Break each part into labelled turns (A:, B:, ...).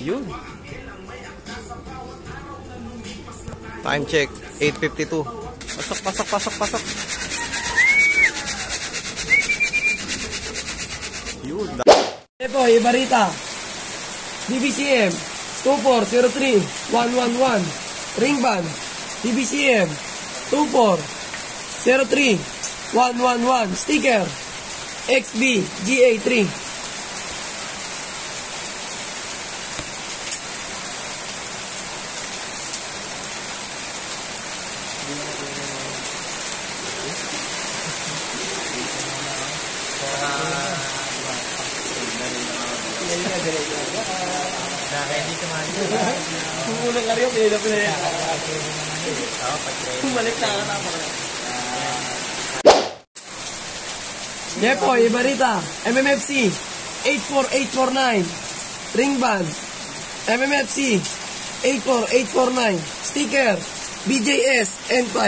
A: Yun. Time check, 8:52. Pasok. Yun.
B: Po, Ibarita. BBCM 2403-111. Ringband. BBCM 2403-111. Sticker XB GA3.
C: Ready ka man.
B: Unang karyo, pinila. Bumalik na ka na. Depo, Ibarita. MMFC 84849. Ringband. MMFC 84849. Sticker BJS N5.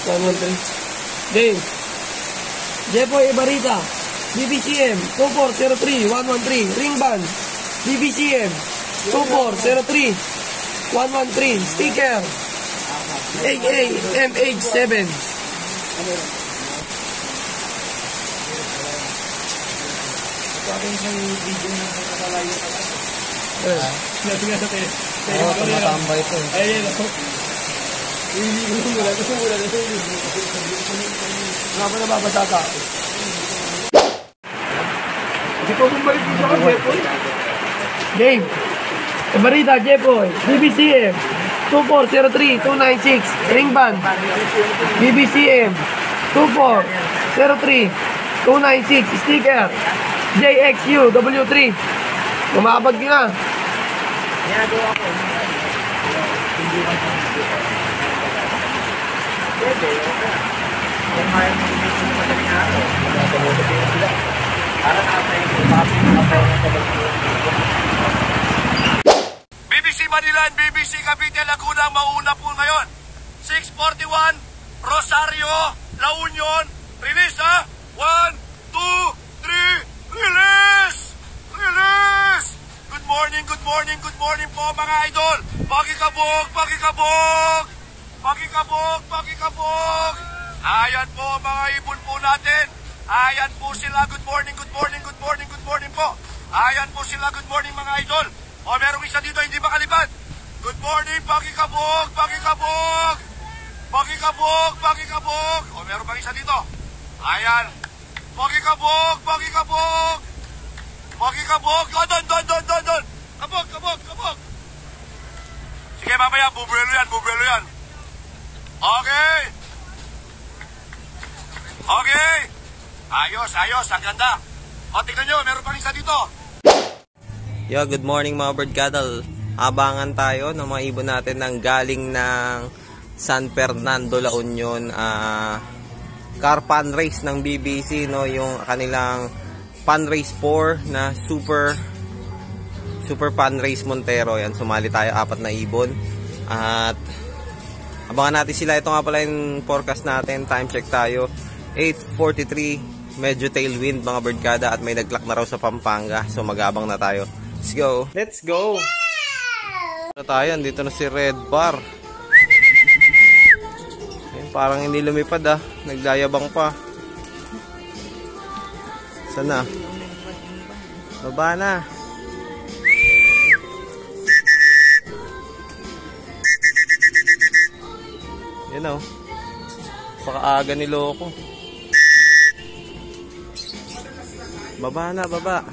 B: 113. Game. Depo, Ibarita. BBCM 2403-113. Ringband. BBCM 2403-113. Sticker AAMH7.
C: Tumatambay ito.
B: Ayun ako. Nga pa nababasa ka. Hindi ko bumalik dito ka, Jepoy. Game. Ibarita, Jepoy. BBCM 2403-296. Ringband. BBCM 2403-296. Sticker JXU W3. Lumabag din na.
C: Ginagawa ko. Kung kaya mo dito sa madaling araw, magkakaroon sila. Para natin yung
D: BBC Manila and BBC Cavite Laguna mauna po ngayon. 6:41 Rosario, La Union. Release ha? 1, 2, 3, release! Release! Good morning po mga idol. Pakikabog! Ayan po mga ibon po natin. Ayan po sila. Good morning po. Ayan po sila. Good morning mga idol. O merong isa dito hindi makalipad. Good morning, pakikabog. O meron pang isa dito. Ayan. Pakikabog. O doon. Kabog. Sige mamaya, bubuelo yan. Okay. Ayos. Ang ganda. O, tignan nyo, meron pang isa dito.
A: Yo, good morning mga bird cattle. Abangan tayo ng mga ibon natin ng galing ng San Fernando, La Union. Car pan race ng BBC, no? Yung kanilang pan race 4 na super pan race Montero. Yan, sumali tayo 4 na ibon. At abangan natin sila. Ito nga pala yung forecast natin. Time check tayo. 8:43. Medyo tailwind mga birdkada at may naglock na raw sa Pampanga. So magabang na tayo. Let's go! Tayo, dito na si Red Bar. Ayun, parang hindi lumipad nagdayabang pa. Sana? Baba na. Yan o. Pakaaga ni Loko. Baba na, baba.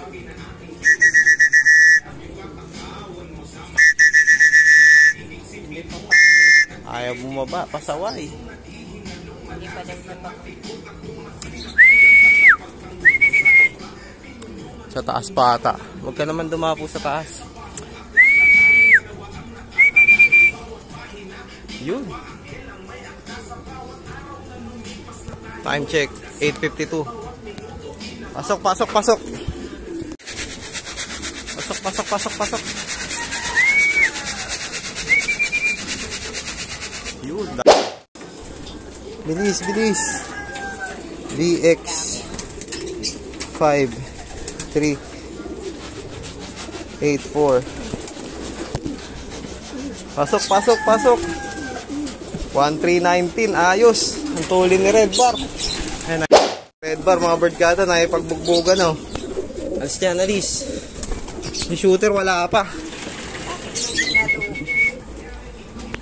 A: Ayaw bumaba, pasaway. Sa taas pa ata. Huwag ka naman dumapo sa taas. Yun. Time check, 8:52. Pasok, pasok, pasok. Pasok, pasok, pasok, pasok. Yun. Bilis, bilis. BX 5384. Pasok, pasok, pasok. 1319. Ayos. Ang tuli ni Red Bar. Ayan, Red Bar, mga birdgada, naipagbugbuggan, oh. Alis niyan, alis. Yung shooter, wala pa.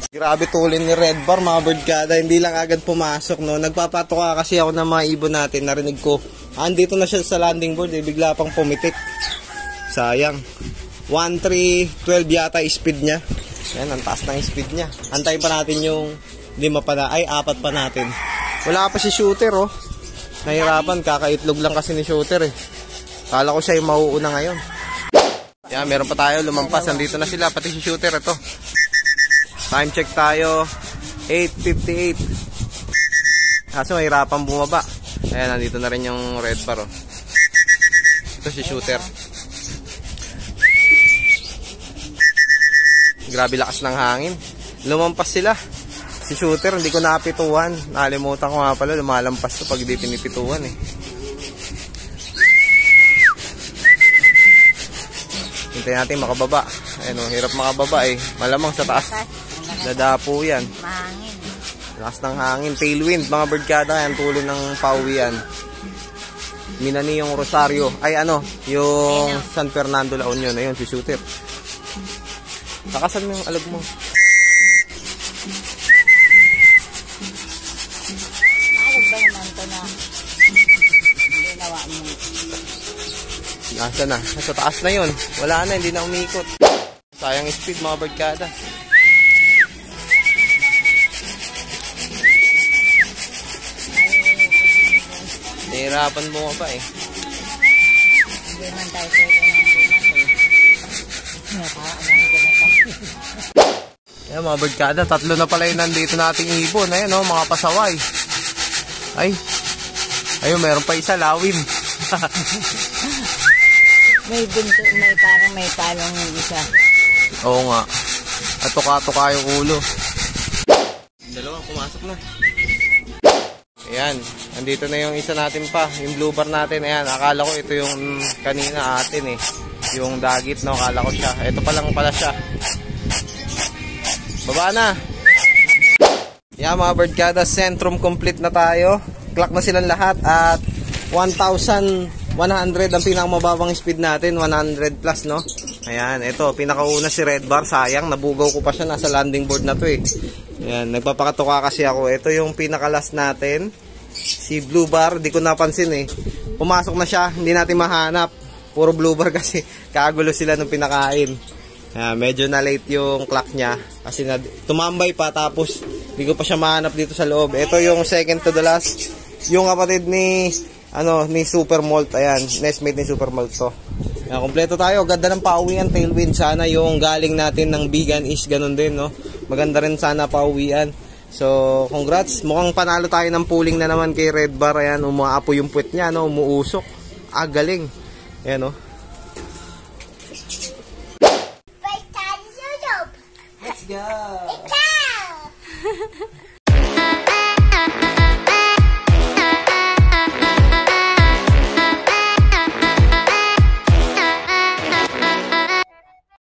A: Grabe tulin ni Red Bar, mga birdgada. Hindi lang agad pumasok, no. Nagpapatuka kasi ako ng mga ibon natin. Narinig ko, andito na siya sa landing board, eh. Bigla pang pumitik. Sayang. 1312 yata speed niya. Ayan, ang taas ng speed niya. Antay pa natin yung 5 pa na, ay 4 pa natin. Wala pa si shooter, oh. Nahirapan, kakaitlog lang kasi ni shooter, eh. Kala ko siya yung mauuna ngayon. Yan, meron pa tayo, lumampas. Andito na sila, pati si shooter, ito. Time check tayo, 8:58. Kaso mahirapan bumaba. Ayan, nandito na rin yung Red Bar, oh. Ito si shooter. Grabe lakas ng hangin. Lumampas sila. Si shooter, hindi ko napituan. Nakalimutan ko nga pala, lumalampas to pag hindi pinipituan, eh. Hintayin natin makababa. Ayun, oh, hirap makababa, eh. Malamang sa taas. Dadapo yan.
E: Mahangin.
A: Lakas ng hangin. Tailwind, mga birdgada. Yan, tuloy ng pauwian. Minani yung Rosario. Ay, ano, yung San Fernando, La Union. Ayun, si shooter. Takasan mo yung alag mo.
E: Alag ba naman ito na ginawa mo?
A: Nasa na? Nasa taas na yun. Wala na, hindi na umiikot. Sayang speed, mga birdgada. Nahirapan mo pa, eh.
E: Hindi man tayo pwede ng
A: Ayan, mga birdgada, 3 na pala yung nandito nating ibon. Ayan, oh, mga pasaway. Ay. Ayun, meron pa isa, lawim.
E: May bunto, may parang may palong yung isa.
A: Oo nga. At tuka-tuka yung ulo. Dalawa, pumasok na. Ayan, andito na yung isa natin pa. Yung blue bar natin, ayan. Akala ko ito yung kanina atin, eh. Yung dagit, no? Akala ko siya. Ito pa lang pala siya. Baba na. Yan, mga birdgada, Centrum complete na tayo. Clock na silang lahat at 1,100 ang pinakamababang speed natin, 100 plus, no? Ayan, ito, pinakauna si Red Bar. Sayang, nabugaw ko pa siya, nasa landing board na to, eh. Ayan, nagpapakatuka kasi ako. Ito yung pinakalas natin, si Blue Bar. Di ko napansin, eh. Pumasok na siya, hindi natin mahanap. Puro Blue Bar kasi kagulo sila nung pinakain. Medyo na late yung clock niya kasi tumambay pa, tapos hindi ko pa siya mahanap dito sa loob. Ito yung second to the last, yung kapatid ni ni Super Malt. Ayan, nestmate ni Super Malt to. Ayan, kompleto tayo. Ganda ng pauwian, tailwind. Sana yung galing natin ng Bigan is ganun din, no? Maganda rin sana pauwian. So, congrats. Mukhang panalo tayo ng pooling na naman kay Red Bar. Ayan, umaapo yung puwet niya, no? Umuusok. Galing. Ayan, no?